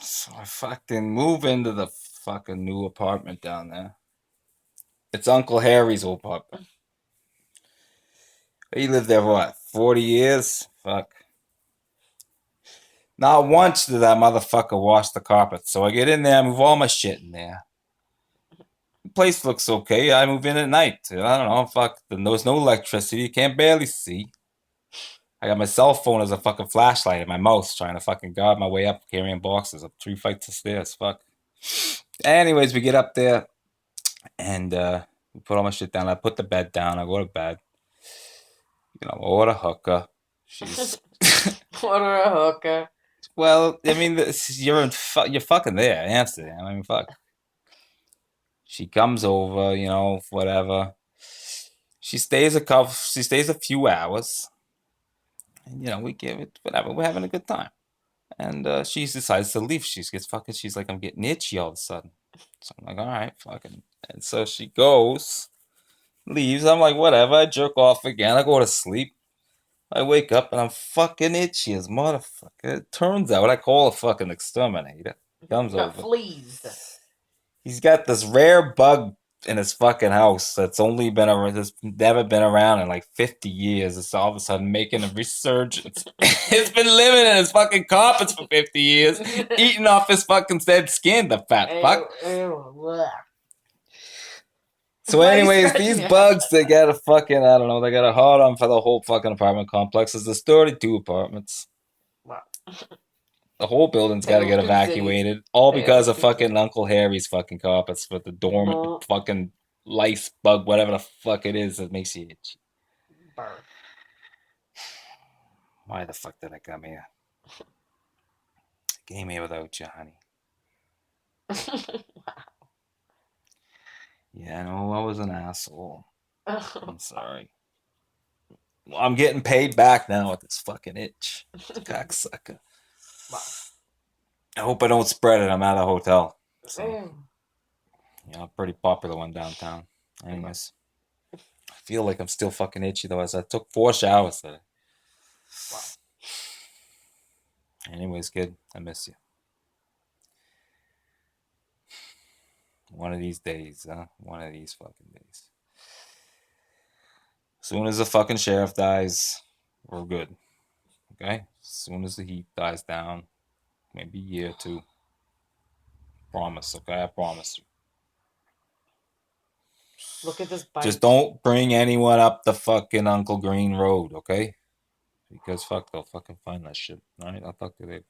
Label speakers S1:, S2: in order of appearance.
S1: So I fucking move into the fucking new apartment down there. It's Uncle Harry's old apartment. He lived there for what, 40 years? Fuck. Not once did that motherfucker wash the carpet. So I get in there, I move all my shit in there. The place looks okay. I move in at night. I don't know, fuck. There's no electricity. You can't barely see. I got my cell phone as a fucking flashlight in my mouth trying to fucking guard my way up carrying boxes up 3 flights of stairs. Fuck. Anyways, we get up there and we put all my shit down. I put the bed down. I go to bed. Order a hooker. She's
S2: Order a hooker.
S1: well. I mean, you're fucking there, Amsterdam. I mean, fuck. She comes over, whatever. She stays a few hours, and we give it whatever. We're having a good time, and she decides to leave. She's like, I'm getting itchy all of a sudden. So I'm like, all right, fucking. And so she goes, leaves. I'm like, whatever. I jerk off again. I go to sleep. I wake up and I'm fucking itchy as motherfucker. It turns out I call a fucking exterminator. He comes
S2: You got
S1: over.
S2: fleas.
S1: He's got this rare bug in his fucking house that's never been around in like 50 years. It's all of a sudden making a resurgence. It's been living in his fucking carpets for 50 years, eating off his fucking dead skin, the fat fuck.
S2: Ew.
S1: So,
S2: Why are you
S1: anyways,
S2: scratching
S1: these
S2: your
S1: bugs,
S2: head?
S1: they got a fucking, I don't know, they got a hard on for the whole fucking apartment complex. There's 32 apartments.
S2: Wow.
S1: The whole building's got to
S2: Tale of
S1: get
S2: two cities.
S1: evacuated, all
S2: Tale
S1: because
S2: of
S1: of
S2: two
S1: fucking
S2: cities.
S1: Uncle Harry's fucking carpets with the dorm
S2: Burr.
S1: fucking lice bug, whatever the fuck it is that makes you itchy.
S2: Burr.
S1: Why the fuck did I come here? I came here without you, honey. Yeah, no, I was an asshole. I'm sorry. Well, I'm getting paid back now with this fucking itch. Cocksucker.
S2: Wow.
S1: I hope I don't spread it. I'm at a hotel. So,
S2: Ew.
S1: yeah, pretty popular one downtown. Anyways, I feel like I'm still fucking itchy though, as I took 4 showers today.
S2: Wow.
S1: Anyways, kid, I miss you. One of these days, huh? One of these fucking days. As soon as the fucking sheriff dies, we're good. Okay? As soon as the heat dies down, maybe a year or two. Promise, okay? I promise you.
S2: Look at this
S1: Just
S2: bite.
S1: don't bring anyone up the fucking Uncle Green Road, okay? Because fuck, they'll fucking find that shit. Alright, I'll talk to you later.